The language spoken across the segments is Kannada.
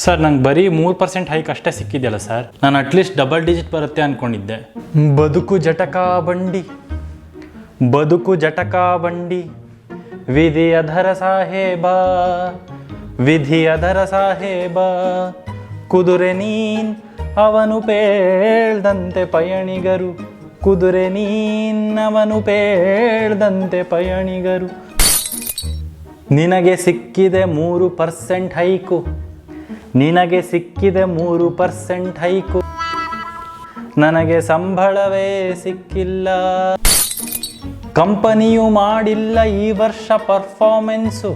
ಸರ್ ನಂಗೆ ಬರೀ 3% ಹೈಕ್ ಅಷ್ಟೇ ಸಿಕ್ಕಿದೆಯಲ್ಲ ಸರ್. ನಾನು ಅಟ್ಲೀಸ್ಟ್ ಡಬಲ್ ಡಿಜಿಟ್ ಬರುತ್ತೆ ಅಂದ್ಕೊಂಡಿದ್ದೆ. ಬದುಕು ಜಟಕಾ ಬಂಡಿ, ಬದುಕು ಜಟಕಾ ಬಂಡಿ, ವಿಧಿಯ ಧರ ಸಾಹೇಬ, ವಿಧಿಯ ಧರ ಸಾಹೇಬ, ಕುದುರೆ ನೀನ್ ಅವನು ಪೇಳ್ದಂತೆ ಪಯಣಿಗರು, ಕುದುರೆ ನೀನ್ ಅವನು ಪೇಳ್ದಂತೆ ಪಯಣಿಗರು. ನಿನಗೆ ಸಿಕ್ಕಿದೆ 3% ಹೈಕು, ನಿನಗೆ ಸಿಕ್ಕಿದೆ 3% ಹೈಕು, ನನಗೆ ಸಂಬಳವೇ ಸಿಕ್ಕಿಲ್ಲ. ಕಂಪನಿಯು ಮಾಡಿಲ್ಲ ಈ ವರ್ಷ ಪರ್ಫಾರ್ಮೆನ್ಸು,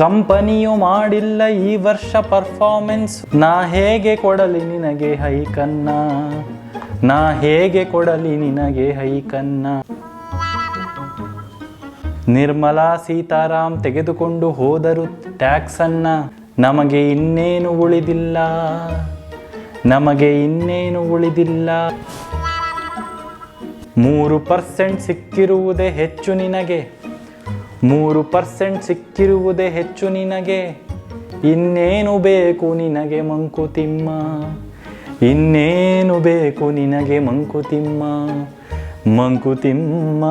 ಕಂಪನಿಯು ಮಾಡಿಲ್ಲ ಈ ವರ್ಷ ಪರ್ಫಾರ್ಮೆನ್ಸ್. ನಾ ಹೇಗೆ ಕೊಡಲಿ ನಿನಗೆ ಹೈಕನ್ನ, ನಾ ಹೇಗೆ ಕೊಡಲಿ ನಿನಗೆ ಹೈಕನ್ನ. ನಿರ್ಮಲಾ ಸೀತಾರಾಮ್ ತೆಗೆದುಕೊಂಡು ಹೋದರು ಟ್ಯಾಕ್ಸನ್ನ, ನಮಗೆ ಇನ್ನೇನು ಉಳಿದಿಲ್ಲ, ನಮಗೆ ಇನ್ನೇನು ಉಳಿದಿಲ್ಲ. 3% ಸಿಕ್ಕಿರುವುದೇ ಹೆಚ್ಚು ನಿನಗೆ, 3% ಸಿಕ್ಕಿರುವುದೇ ಹೆಚ್ಚು ನಿನಗೆ. ಇನ್ನೇನು ಬೇಕು ನಿನಗೆ ಮಂಕುತಿಮ್ಮ, ಇನ್ನೇನು ಬೇಕು ನಿನಗೆ ಮಂಕುತಿಮ್ಮ, ಮಂಕುತಿಮ್ಮ,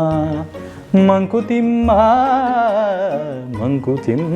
ಮಂಕುತಿಮ್ಮ, ಮಂಕುತಿಮ್ಮ.